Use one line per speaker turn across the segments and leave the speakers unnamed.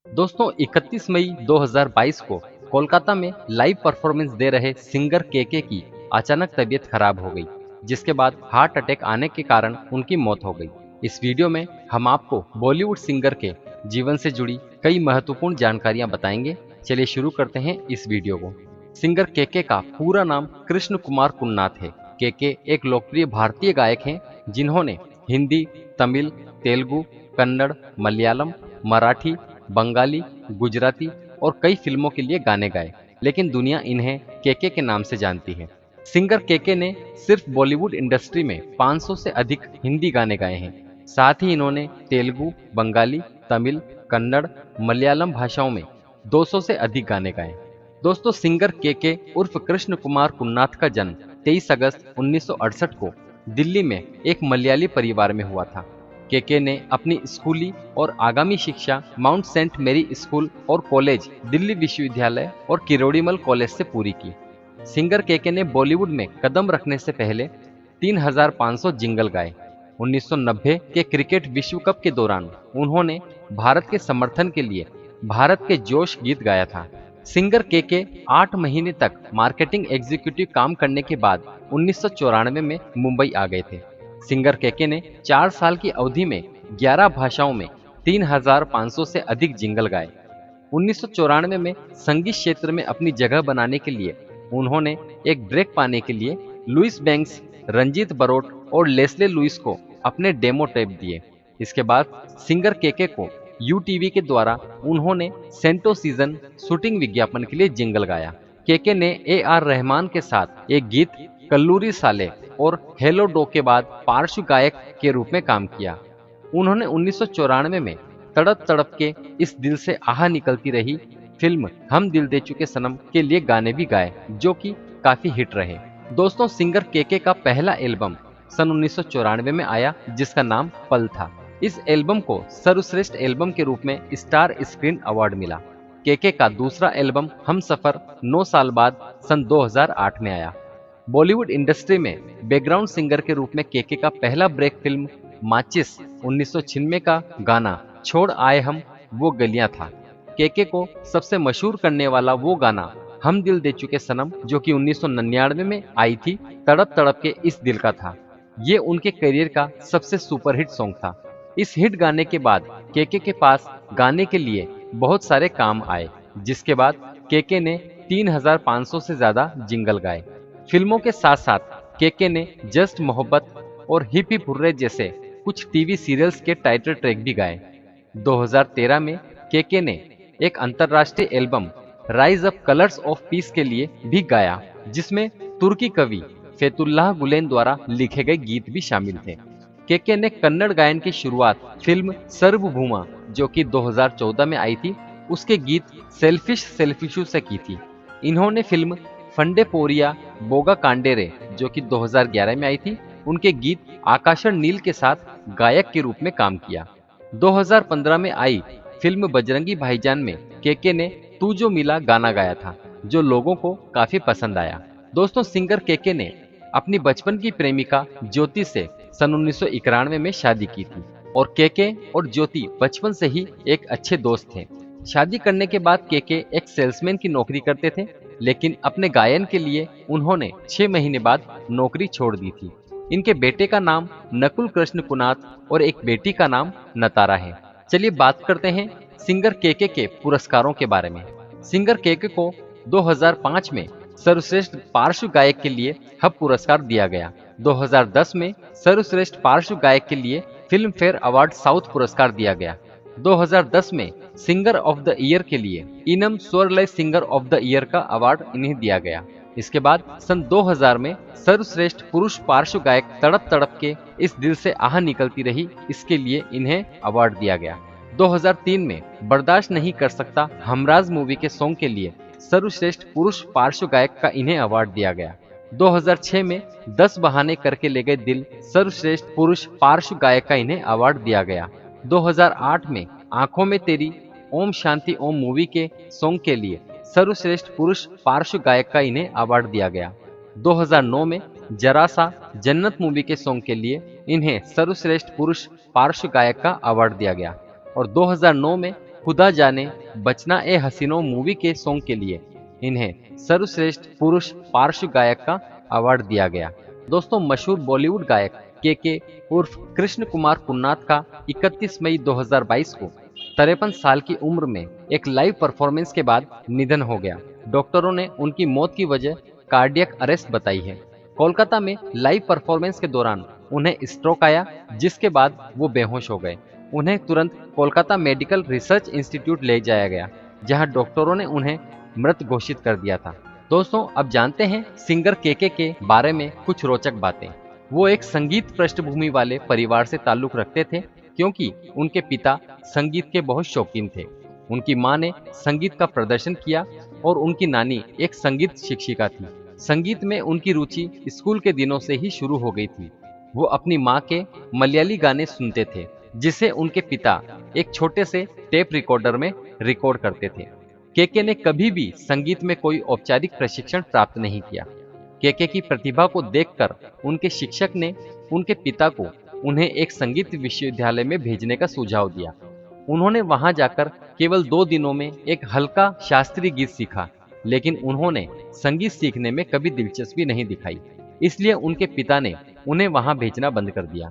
दोस्तों 31 मई 2022 को कोलकाता में लाइव परफॉर्मेंस दे रहे सिंगर केके की अचानक तबीयत खराब हो गई, जिसके बाद हार्ट अटैक आने के कारण उनकी मौत हो गई। इस वीडियो में हम आपको बॉलीवुड सिंगर के जीवन से जुड़ी कई महत्वपूर्ण जानकारियां बताएंगे। चलिए शुरू करते हैं इस वीडियो को। सिंगर केके का पूरा नाम कृष्ण कुमार कुन्नाथ है। केके एक लोकप्रिय भारतीय गायक हैं जिन्होंने हिंदी, तमिल, तेलुगु, कन्नड़, मलयालम, मराठी, बंगाली, गुजराती और कई फिल्मों के लिए गाने गाए, लेकिन दुनिया इन्हें केके के नाम से जानती है। सिंगर केके ने सिर्फ बॉलीवुड इंडस्ट्री में 500 से अधिक हिंदी गाने गाए हैं। साथ ही इन्होंने तेलुगु, बंगाली, तमिल, कन्नड़, मलयालम भाषाओं में 200 से अधिक गाने गाए। दोस्तों, सिंगर केके उर्फ कृष्ण कुमार कुन्नाथ का जन्म 23 अगस्त 1968 को दिल्ली में एक मलयाली परिवार में हुआ था। केके ने अपनी स्कूली और आगामी शिक्षा माउंट सेंट मेरी स्कूल और कॉलेज, दिल्ली विश्वविद्यालय और किरोड़ीमल कॉलेज से पूरी की। सिंगर केके ने बॉलीवुड में कदम रखने से पहले 3,500 जिंगल गाए। 1990 के क्रिकेट विश्व कप के दौरान उन्होंने भारत के समर्थन के लिए भारत के जोश गीत गाया था। सिंगर केके 8 महीने तक मार्केटिंग एग्जीक्यूटिव काम करने के बाद 1994 में मुंबई आ गए थे। सिंगर केके ने 4 साल की अवधि में 11 भाषाओं में 3,500 से अधिक जिंगल गाए। 1994 में संगीत क्षेत्र में अपनी जगह बनाने के लिए उन्होंने एक ब्रेक पाने के लिए लुइस बैंक्स, रंजीत बरोट और लेस्ले लुइस को अपने डेमो टेप दिए। इसके बाद सिंगर केके को यूटीवी के द्वारा उन्होंने सेंटो सीजन शूटिंग विज्ञापन के लिए जिंगल गाया। केके ने ए आर रहमान के साथ एक गीत कल्लूरी साले और हेलो डो के बाद पार्श्व गायक के रूप में काम किया। उन्होंने 1994 में तड़प तड़प के इस दिल से आह निकलती रही फिल्म हम दिल दे चुके सनम के लिए गाने भी गाए, जो कि काफी हिट रहे। दोस्तों, सिंगर केके का पहला एल्बम सन 1994 में आया, जिसका नाम पल था। इस एल्बम को सर्वश्रेष्ठ एल्बम के रूप में स्टार स्क्रीन अवार्ड मिला। केके का दूसरा एल्बम हम सफर 9 साल बाद सन 2008 में आया। बॉलीवुड इंडस्ट्री में बैकग्राउंड सिंगर के रूप में केके का पहला ब्रेक फिल्म माचिस 1996 का गाना छोड़ आए हम वो गलियां था। केके को सबसे मशहूर करने वाला वो गाना हम दिल दे चुके सनम, जो कि 1999 में आई थी, तड़प तड़प के इस दिल का था। ये उनके करियर का सबसे सुपरहिट सॉन्ग था। इस हिट गाने के बाद केके के पास गाने के लिए बहुत सारे काम आए, जिसके बाद केके ने 3,500 से ज्यादा जिंगल गाए। फिल्मों के साथ साथ केके ने जस्ट मोहब्बत और हिप हिप हुर्रे जैसे कुछ टीवी सीरियल्स के टाइटल ट्रैक भी गाए। 2013 में केके ने एक अंतर्राष्ट्रीय album rise up colours of peace के लिए भी गाया, जिसमें तुर्की कवि फेतुल्लाह गुलेन द्वारा लिखे गए गीत भी शामिल थे। केके ने कन्नड़ गायन की शुरुआत फिल्म सर्वभूमा, जो कि 2014 में आई थी, उसके गीत सेल्फिश सेल्फिशु से की थी। इन्होंने फिल्म फंडे पोरिया बोगा कांडेरे, जो कि 2011 में आई थी, उनके गीत आकाशन नील के साथ गायक के रूप में काम किया। 2015 में आई फिल्म बजरंगी भाईजान में केके ने तू जो मिला गाना गाया था, जो लोगों को काफी पसंद आया। दोस्तों, सिंगर केके ने अपनी बचपन की प्रेमिका ज्योति से सन 1991 में शादी की थी और केके और ज्योति बचपन से ही एक अच्छे दोस्त थे। शादी करने के बाद केके एक सेल्समैन की नौकरी करते थे, लेकिन अपने गायन के लिए उन्होंने 6 महीने बाद नौकरी छोड़ दी थी। इनके बेटे का नाम नकुल कृष्ण कुनाथ और एक बेटी का नाम नतारा है। चलिए बात करते हैं सिंगर केके के पुरस्कारों के बारे में। सिंगर केके को 2005 में सर्वश्रेष्ठ पार्श्व गायक के लिए हब पुरस्कार दिया गया। 2010 में सर्वश्रेष्ठ पार्श्व गायक के लिए फिल्म फेयर अवार्ड साउथ पुरस्कार दिया गया। 2010 में सिंगर ऑफ द ईयर के लिए इनम Swaralaya singer of the year का अवार्ड इन्हें दिया गया। इसके बाद सन 2000 में सर्वश्रेष्ठ पुरुष पार्श्व गायक तड़प तड़प के इस दिल से आह निकलती रही, इसके लिए इन्हें अवार्ड दिया गया। 2003 में बर्दाश्त नहीं कर सकता हमराज मूवी के सॉन्ग के लिए सर्वश्रेष्ठ पुरुष पार्श्व गायक का इन्हें अवार्ड दिया गया। 2006 में 10 बहाने करके ले गए दिल सर्वश्रेष्ठ पुरुष पार्श्व गायक का इन्हें अवार्ड दिया गया। 2008 में आंखों में तेरी ओम शांति ओम मूवी के सॉन्ग के लिए सर्वश्रेष्ठ पुरुष पार्श्व गायक का इन्हें अवार्ड दिया गया। 2009 में जरा सा जन्नत मूवी के सॉन्ग के लिए इन्हें सर्वश्रेष्ठ पुरुष पार्श्व गायक का अवार्ड दिया गया और 2009 में खुदा जाने बचना ए हसीनो मूवी के सॉन्ग के लिए इन्हें सर्वश्रेष्ठ पुरुष पार्श्व गायक का अवार्ड दिया गया। दोस्तों, मशहूर बॉलीवुड गायक के उर्फ कृष्ण कुमार कुन्नाथ का 31 मई 2022 को 53 साल की उम्र में एक लाइव परफॉर्मेंस के बाद निधन हो गया। डॉक्टरों ने उनकी मौत की वजह कार्डियक अरेस्ट बताई है। कोलकाता में लाइव परफॉर्मेंस के दौरान उन्हें स्ट्रोक आया, जिसके बाद वो बेहोश हो गए। उन्हें तुरंत कोलकाता मेडिकल रिसर्च इंस्टीट्यूट ले जाया गया, जहां डॉक्टरों ने उन्हें मृत घोषित कर दिया था। दोस्तों, अब जानते हैं सिंगर के बारे में कुछ रोचक बातें। वो एक संगीत पृष्ठभूमि वाले परिवार से ताल्लुक रखते थे, क्योंकि उनके पिता संगीत के बहुत शौकीन थे। उनकी मां ने संगीत का प्रदर्शन किया और उनकी नानी एक संगीत शिक्षिका थी। संगीत में उनकी रुचि स्कूल के दिनों से ही शुरू हो गई थी। वो अपनी मां के मलयाली गाने सुनते थे, जिसे उनके पिता एक छोटे से टेप रिकॉर्डर में रिकॉर्ड करते थे। केके ने कभी भी संगीत में कोई औपचारिक प्रशिक्षण प्राप्त नहीं किया। केके की प्रतिभा को देखकर उनके शिक्षक ने उनके पिता को उन्हें एक संगीत विश्वविद्यालय में भेजने का सुझाव दिया। उन्होंने वहां जाकर केवल 2 दिनों में एक हल्का शास्त्रीय गीत सीखा, लेकिन उन्होंने संगीत सीखने में कभी दिलचस्पी नहीं दिखाई। इसलिए उनके पिता ने उन्हें वहां भेजना बंद कर दिया।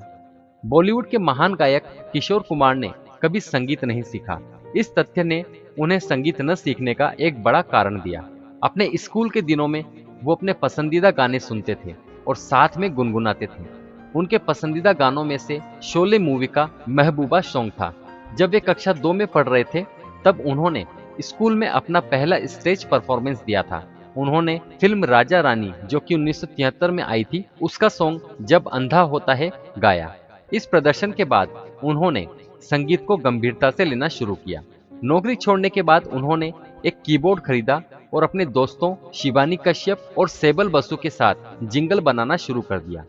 बॉलीवुड के महान गायक किशोर कुमार ने कभी संगीत नहीं सीखा। इस तथ्य ने उन्हें संगीत न सीखने का एक बड़ा कारण दिया। अपने स्कूल के दिनों में वो अपने पसंदीदा गाने सुनते थे और साथ में गुनगुनाते थे। उनके पसंदीदा गानों में से शोले मूवी का महबूबा सॉन्ग था। जब वे कक्षा 2 में पढ़ रहे थे, तब उन्होंने स्कूल में अपना पहला स्टेज परफॉर्मेंस दिया था। उन्होंने फिल्म राजा रानी, जो कि 1973 में आई थी, उसका सॉन्ग जब अंधा होता है गाया। इस प्रदर्शन के बाद उन्होंने संगीत को गंभीरता से लेना शुरू किया। नौकरी छोड़ने के बाद उन्होंने एक कीबोर्ड खरीदा और अपने दोस्तों शिवानी कश्यप और सेबल बसु के साथ जिंगल बनाना शुरू कर दिया।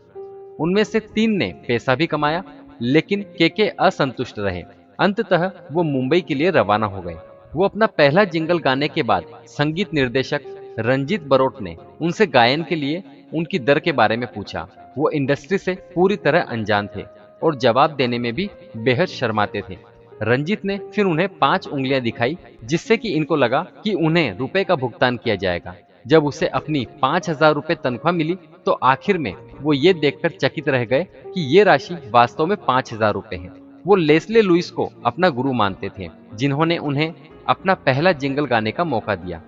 उनमें से 3 ने पैसा भी कमाया, लेकिन केके असंतुष्ट रहे। अंततः वो मुंबई के लिए रवाना हो गए। वो अपना पहला जिंगल गाने के बाद संगीत निर्देशक रंजीत बरोट ने उनसे गायन के लिए उनकी दर के बारे में पूछा। वो इंडस्ट्री से पूरी तरह अनजान थे और जवाब देने में भी बेहद शर्माते थे। रंजीत ने फिर उन्हें 5 उंगलियां दिखाई, जिससे कि इनको लगा कि उन्हें रुपए का भुगतान किया जाएगा। जब उसे अपनी 5,000 रुपए तनख्वाह मिली, तो आखिर में वो ये देखकर चकित रह गए कि ये राशि वास्तव में 5,000 रुपए है। वो लेस्ले लुइस को अपना गुरु मानते थे, जिन्होंने उन्हें अपना पहला जिंगल गाने का मौका दिया।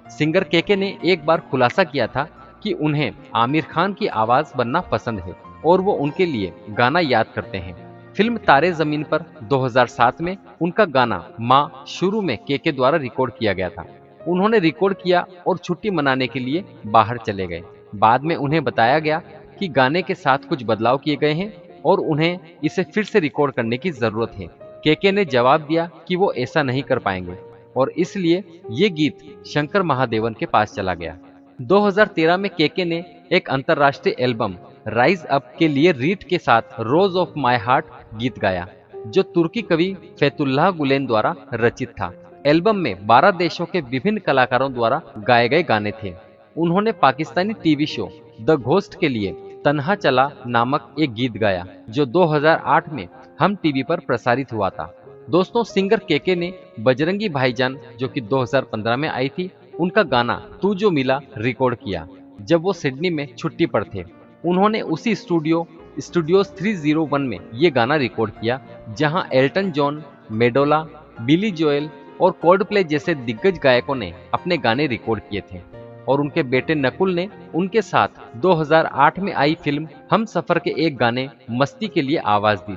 सिंगर केके ने एक बार खुलासा किया था कि उन्हें आमिर खान की आवाज बनना पसंद है और वो उनके लिए गाना याद करते हैं। फिल्म तारे जमीन पर 2007 में उनका गाना माँ शुरू में केके द्वारा रिकॉर्ड किया गया था। उन्होंने रिकॉर्ड किया और छुट्टी मनाने के लिए बाहर चले गए। बाद में उन्हें बताया गया कि गाने के साथ कुछ बदलाव किए गए हैं और उन्हें इसे फिर से रिकॉर्ड करने की जरूरत है। केके ने जवाब दिया कि वो ऐसा नहीं कर पाएंगे और इसलिए ये गीत शंकर महादेवन के पास चला गया। 2013 में केके ने एक अंतर्राष्ट्रीय एल्बम राइज अप के लिए रीट के साथ रोज ऑफ माय हार्ट गीत गाया, जो तुर्की कवि फैतुल्लाह गुलेन द्वारा रचित था। एल्बम में 12 देशों के विभिन्न कलाकारों द्वारा गाए गए गाने थे। उन्होंने Pakistani TV show the ghost के लिए तन्हा चला नामक एक गीत गाया, जो 2008 में हम टीवी पर प्रसारित हुआ था। दोस्तों, सिंगर केके ने बजरंगी भाईजान, जो कि 2015 में आई थी, उनका गाना तू जो मिला रिकॉर्ड किया, जब वो सिडनी में छुट्टी पर थे। उन्होंने उसी स्टूडियोज 301 में ये गाना रिकॉर्ड किया, जहां एल्टन जॉन, मेडोला, बिली जोएल और कोल्डप्ले जैसे दिग्गज गायकों ने अपने गाने रिकॉर्ड किए थे और उनके बेटे नकुल ने उनके साथ 2008 में आई फिल्म हम सफर के एक गाने मस्ती के लिए आवाज दी।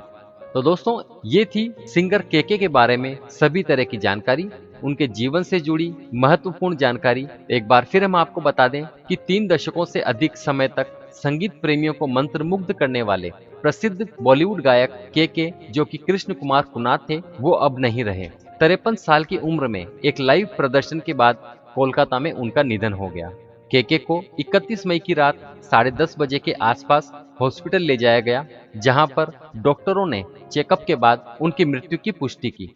तो दोस्तों, ये थी सिंगर केके के बारे में सभी तरह की जानकारी, उनके जीवन से जुड़ी महत्वपूर्ण जानकारी। एक बार फिर हम आपको बता दें कि 3 दशकों से अधिक समय तक संगीत प्रेमियों को मंत्रमुग्ध करने वाले प्रसिद्ध बॉलीवुड गायक केके, जो कि कृष्ण कुमार कुन्नाथ थे, वो अब नहीं रहे। 53 साल की उम्र में एक लाइव प्रदर्शन के बाद कोलकाता में उनका निधन हो गया। केके को 31 मई की रात 10:30 बजे के आसपास हॉस्पिटल ले जाया गया, जहां पर डॉक्टरों ने चेकअप के बाद उनकी मृत्यु की पुष्टि की।